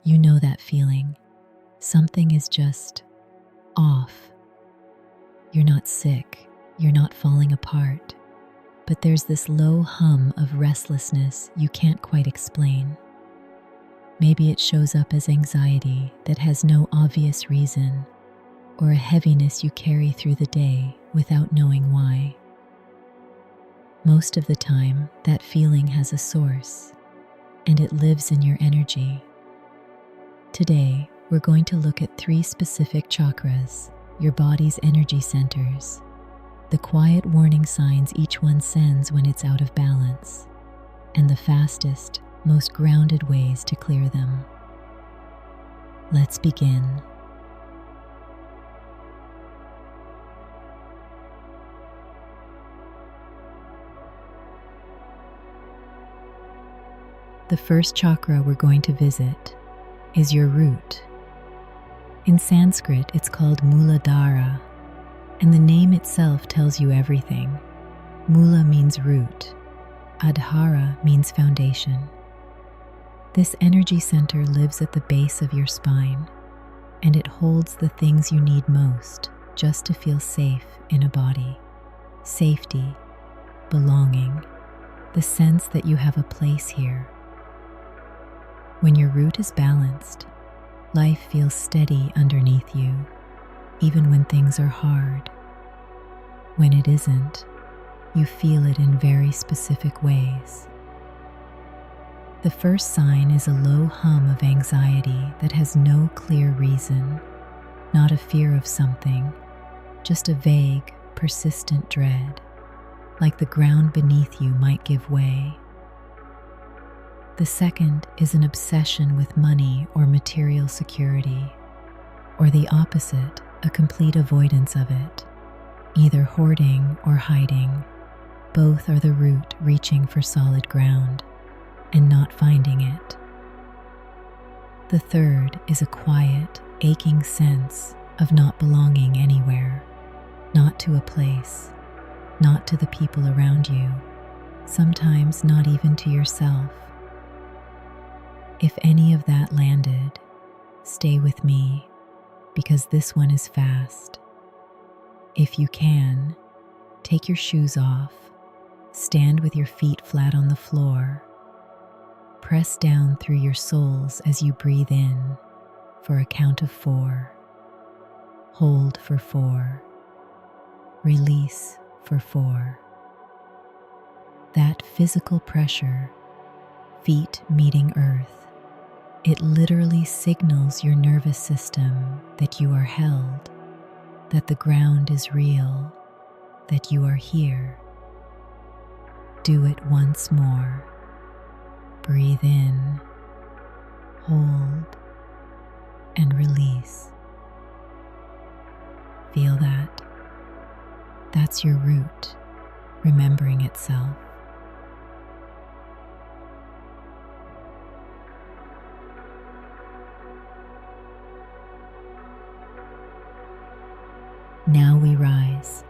You know that feeling. Something is just off. You're not sick, you're not falling apart, but there's this low hum of restlessness you can't quite explain. Maybe it shows up as anxiety that has no obvious reason, or a heaviness you carry through the day without knowing why. Most of the time, that feeling has a source, and it lives in your energy. Today, we're going to look at 3 specific chakras, your body's energy centers, the quiet warning signs each one sends when it's out of balance, and the fastest, most grounded ways to clear them. Let's begin. The first chakra we're going to visit is your root. In Sanskrit, it's called Muladhara, and the name itself tells you everything. Mula means root, Adhara means foundation. This energy center lives at the base of your spine, and it holds the things you need most just to feel safe in a body. Safety, belonging, the sense that you have a place here. When your root is balanced, life feels steady underneath you, even when things are hard. When it isn't, you feel it in very specific ways. The first sign is a low hum of anxiety that has no clear reason, not a fear of something, just a vague, persistent dread, like the ground beneath you might give way. The second is an obsession with money or material security, or the opposite, a complete avoidance of it, either hoarding or hiding. Both are the root reaching for solid ground and not finding it. The third is a quiet, aching sense of not belonging anywhere, not to a place, not to the people around you, sometimes not even to yourself. If any of that landed, stay with me, because this one is fast. If you can, take your shoes off, stand with your feet flat on the floor, press down through your soles as you breathe in for a count of 4, hold for 4, release for 4. That physical pressure, feet meeting earth, it literally signals your nervous system that you are held, that the ground is real, that you are here. Do it once more. Breathe in, hold, and release. Feel that. That's your root, remembering itself. Now we rise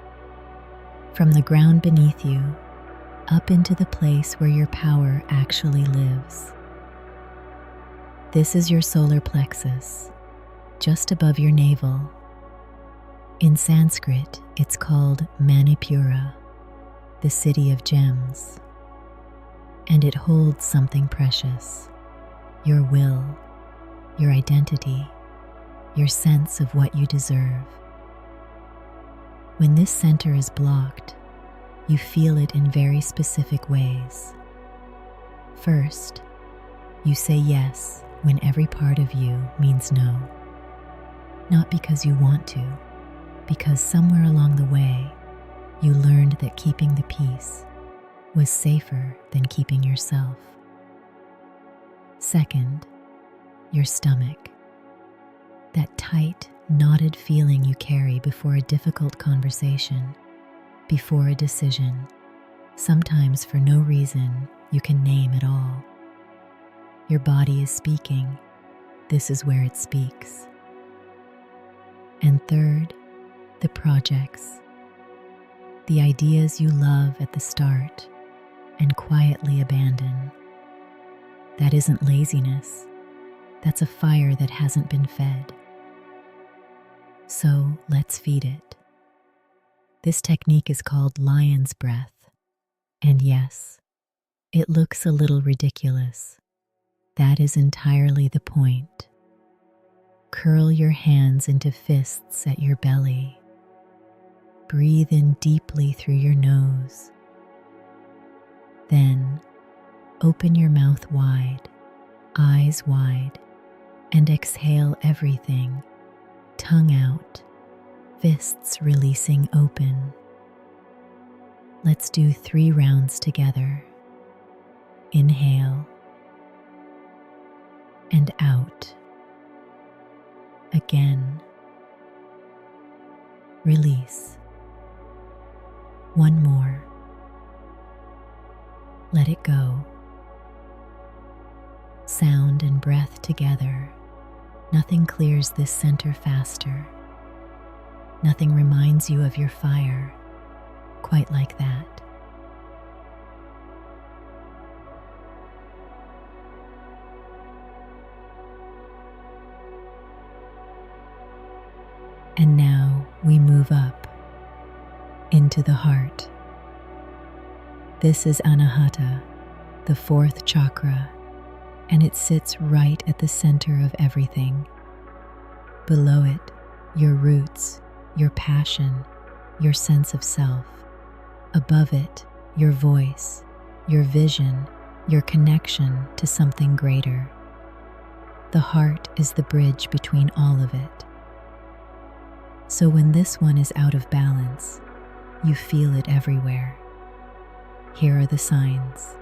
from the ground beneath you up into the place where your power actually lives. This is your solar plexus, just above your navel. In Sanskrit, it's called Manipura, the city of gems, and it holds something precious: your will, your identity, your sense of what you deserve. When this center is blocked, you feel it in very specific ways. First, you say yes when every part of you means no. Not because you want to, because somewhere along the way, you learned that keeping the peace was safer than keeping yourself. Second, your stomach. That tight, knotted feeling you carry before a difficult conversation, before a decision, sometimes for no reason you can name at all. Your body is speaking. This is where it speaks. And third, the projects. The ideas you love at the start and quietly abandon. That isn't laziness. That's a fire that hasn't been fed. So let's feed it. This technique is called lion's breath. And yes, it looks a little ridiculous. That is entirely the point. Curl your hands into fists at your belly. Breathe in deeply through your nose. Then, open your mouth wide, eyes wide, and exhale everything, tongue out, fists releasing open. Let's do 3 rounds together. Inhale and out. Again. Release. One more. Let it go. Sound and breath together. Nothing clears this center faster. Nothing reminds you of your fire quite like that. And now we move up into the heart. This is Anahata, the 4th chakra, and it sits right at the center of everything. Below it, your roots, your passion, your sense of self. Above it, your voice, your vision, your connection to something greater. The heart is the bridge between all of it. So when this one is out of balance, you feel it everywhere. Here are the signs.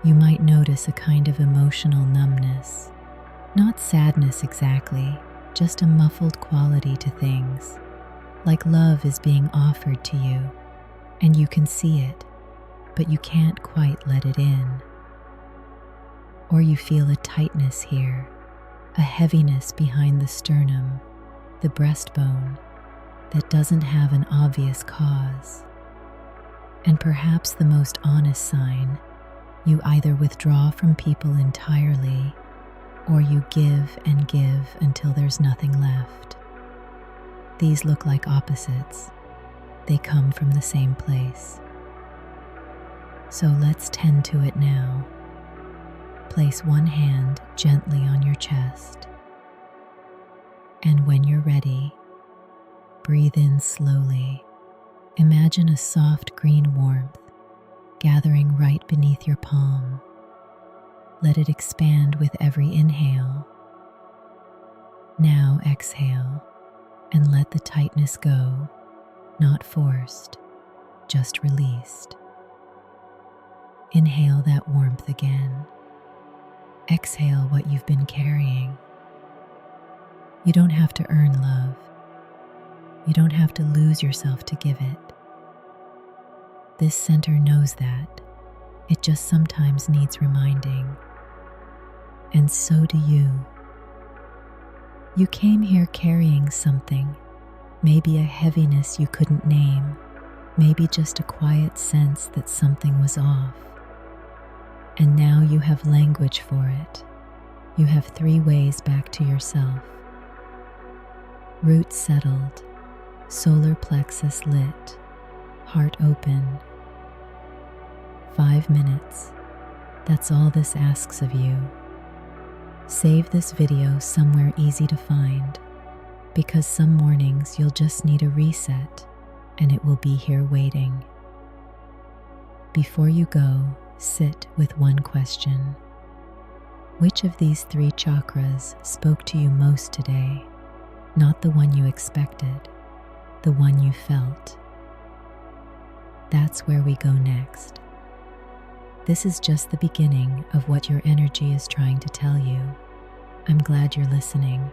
You might notice a kind of emotional numbness. Not sadness exactly, just a muffled quality to things. Like love is being offered to you, and you can see it, but you can't quite let it in. Or you feel a tightness here, a heaviness behind the sternum, the breastbone, that doesn't have an obvious cause. And perhaps the most honest sign, you either withdraw from people entirely, or you give and give until there's nothing left. These look like opposites. They come from the same place. So let's tend to it now. Place one hand gently on your chest. And when you're ready, breathe in slowly. Imagine a soft green warmth gathering right beneath your palm. Let it expand with every inhale. Now exhale and let the tightness go, not forced, just released. Inhale that warmth again. Exhale what you've been carrying. You don't have to earn love. You don't have to lose yourself to give it. This center knows that. It just sometimes needs reminding. And so do you. You came here carrying something, maybe a heaviness you couldn't name, maybe just a quiet sense that something was off. And now you have language for it. You have 3 ways back to yourself. Roots settled, solar plexus lit, heart open. 5 minutes. That's all this asks of you. Save this video somewhere easy to find, because some mornings you'll just need a reset and it will be here waiting. Before you go, sit with one question. Which of these 3 chakras spoke to you most today? Not the one you expected, the one you felt. That's where we go next. This is just the beginning of what your energy is trying to tell you. I'm glad you're listening.